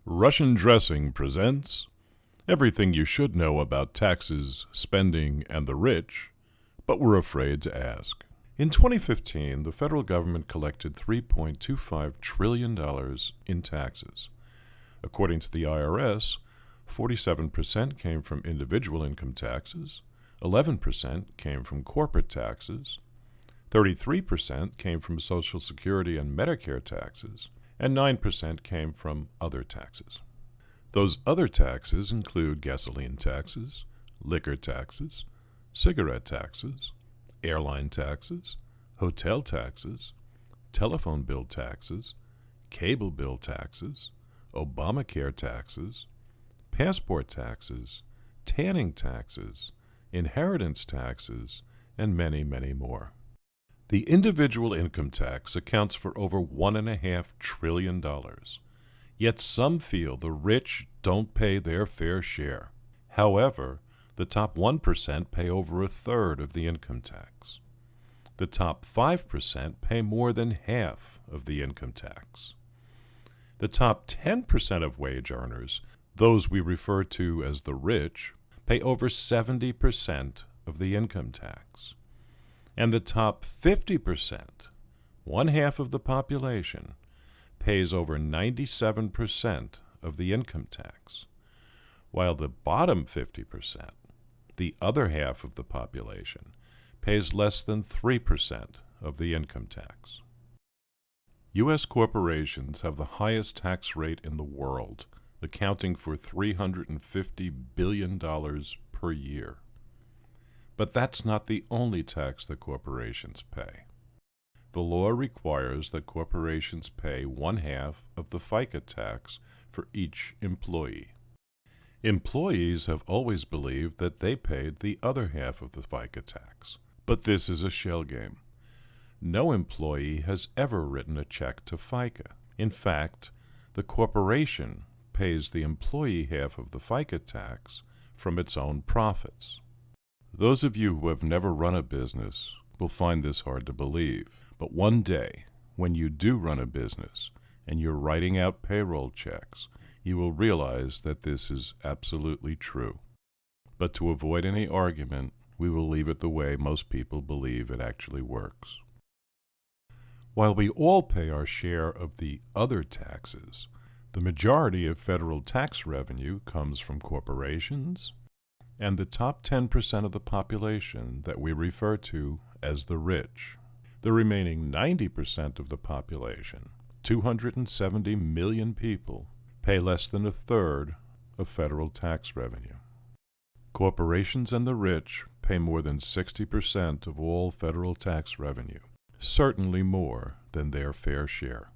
Russian Dressing presents everything you should know about taxes, spending, and the rich, but we're afraid to ask. In 2015, the federal government collected $3.25 trillion in taxes. According to the IRS, 47% came from individual income taxes, 11% came from corporate taxes, 33% came from Social Security and Medicare taxes, and 9% came from other taxes. Those other taxes include gasoline taxes, liquor taxes, cigarette taxes, airline taxes, hotel taxes, telephone bill taxes, cable bill taxes, Obamacare taxes, passport taxes, tanning taxes, inheritance taxes, and many, many more. The individual income tax accounts for over $1.5 trillion. Yet some feel the rich don't pay their fair share. However, the top 1% pay over a third of the income tax. The top 5% pay more than half of the income tax. The top 10% of wage earners, those we refer to as the rich, pay over 70% of the income tax. And the top 50%, one half of the population, pays over 97% of the income tax, while the bottom 50%, the other half of the population, pays less than 3% of the income tax. U.S. corporations have the highest tax rate in the world, accounting for $350 billion per year. But that's not the only tax that corporations pay. The law requires that corporations pay one half of the FICA tax for each employee. Employees have always believed that they paid the other half of the FICA tax, but this is a shell game. No employee has ever written a check to FICA. In fact, the corporation pays the employee half of the FICA tax from its own profits. Those of you who have never run a business will find this hard to believe, but one day, when you do run a business and you're writing out payroll checks, you will realize that this is absolutely true. But to avoid any argument, we will leave it the way most people believe it actually works. While we all pay our share of the other taxes, the majority of federal tax revenue comes from corporations and the top 10% of the population that we refer to as the rich. The remaining 90% of the population, 270 million people, pay less than a third of federal tax revenue. Corporations and the rich pay more than 60% of all federal tax revenue, certainly more than their fair share.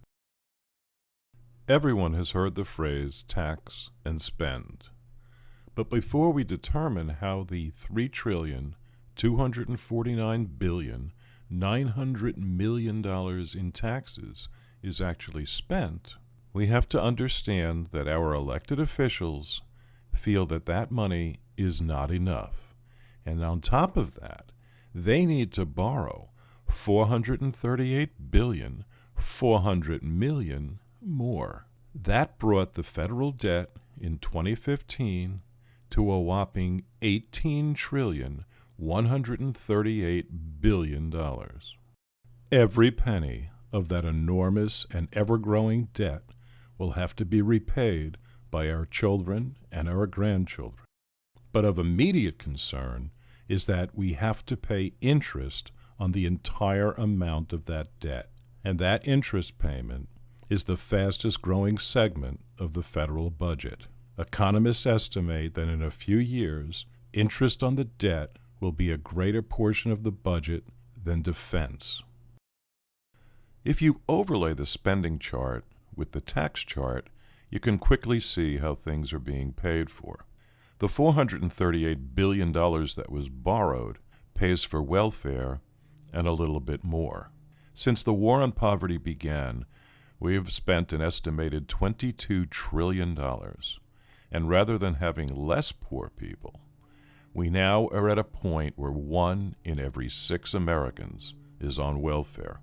Everyone has heard the phrase tax and spend. But before we determine how the $3,249,900,000,000 in taxes is actually spent, we have to understand that our elected officials feel that that money is not enough. And on top of that, they need to borrow $438,400,000,000 more. That brought the federal debt in 2015 to a whopping $18,138,000,000,000. Every penny of that enormous and ever-growing debt will have to be repaid by our children and our grandchildren. But of immediate concern is that we have to pay interest on the entire amount of that debt, and that interest payment is the fastest-growing segment of the federal budget. Economists estimate that in a few years, interest on the debt will be a greater portion of the budget than defense. If you overlay the spending chart with the tax chart, you can quickly see how things are being paid for. The $438 billion that was borrowed pays for welfare and a little bit more. Since the war on poverty began, we have spent an estimated $22 trillion. And rather than having less poor people, we now are at a point where 1 in every 6 Americans is on welfare.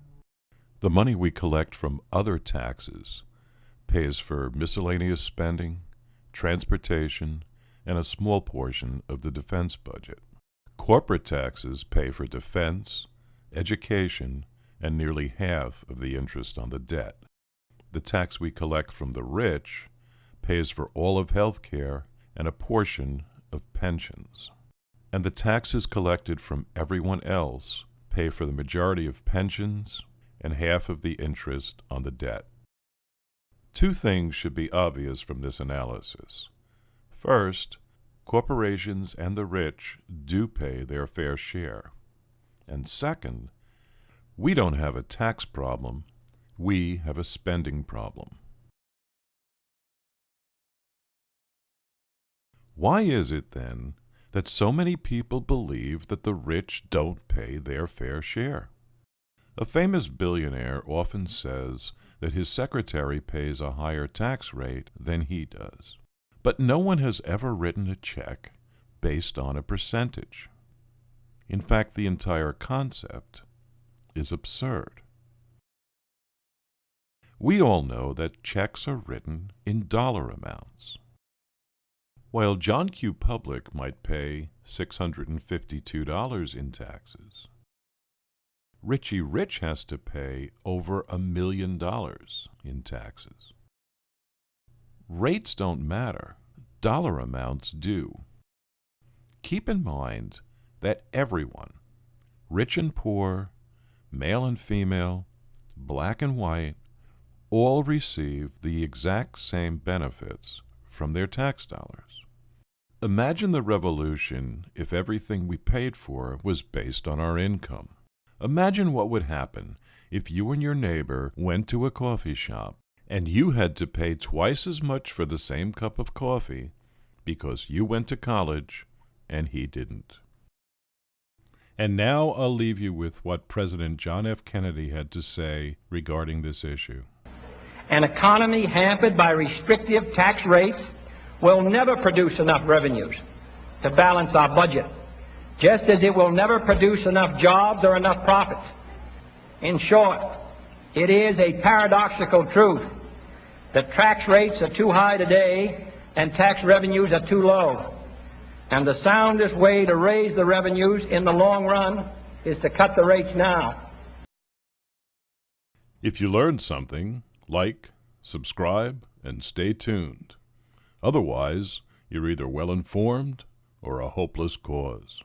The money we collect from other taxes pays for miscellaneous spending, transportation, and a small portion of the defense budget. Corporate taxes pay for defense, education, and nearly half of the interest on the debt. The tax we collect from the rich pays for all of health care and a portion of pensions. And the taxes collected from everyone else pay for the majority of pensions and half of the interest on the debt. Two things should be obvious from this analysis. First, corporations and the rich do pay their fair share. And second, we don't have a tax problem, we have a spending problem. Why is it, then, that so many people believe that the rich don't pay their fair share? A famous billionaire often says that his secretary pays a higher tax rate than he does. But no one has ever written a check based on a percentage. In fact, the entire concept is absurd. We all know that checks are written in dollar amounts. While John Q. Public might pay $652 in taxes, Richie Rich has to pay over $1 million in taxes. Rates don't matter, dollar amounts do. Keep in mind that everyone, rich and poor, male and female, black and white, all receive the exact same benefits from their tax dollars. Imagine the revolution if everything we paid for was based on our income. Imagine what would happen if you and your neighbor went to a coffee shop and you had to pay twice as much for the same cup of coffee because you went to college and he didn't. And now I'll leave you with what President John F. Kennedy had to say regarding this issue. An economy hampered by restrictive tax rates will never produce enough revenues to balance our budget, just as it will never produce enough jobs or enough profits. In short, it is a paradoxical truth that tax rates are too high today and tax revenues are too low. And the soundest way to raise the revenues in the long run is to cut the rates now. If you learned something, like, subscribe, and stay tuned. Otherwise, you're either well-informed or a hopeless cause.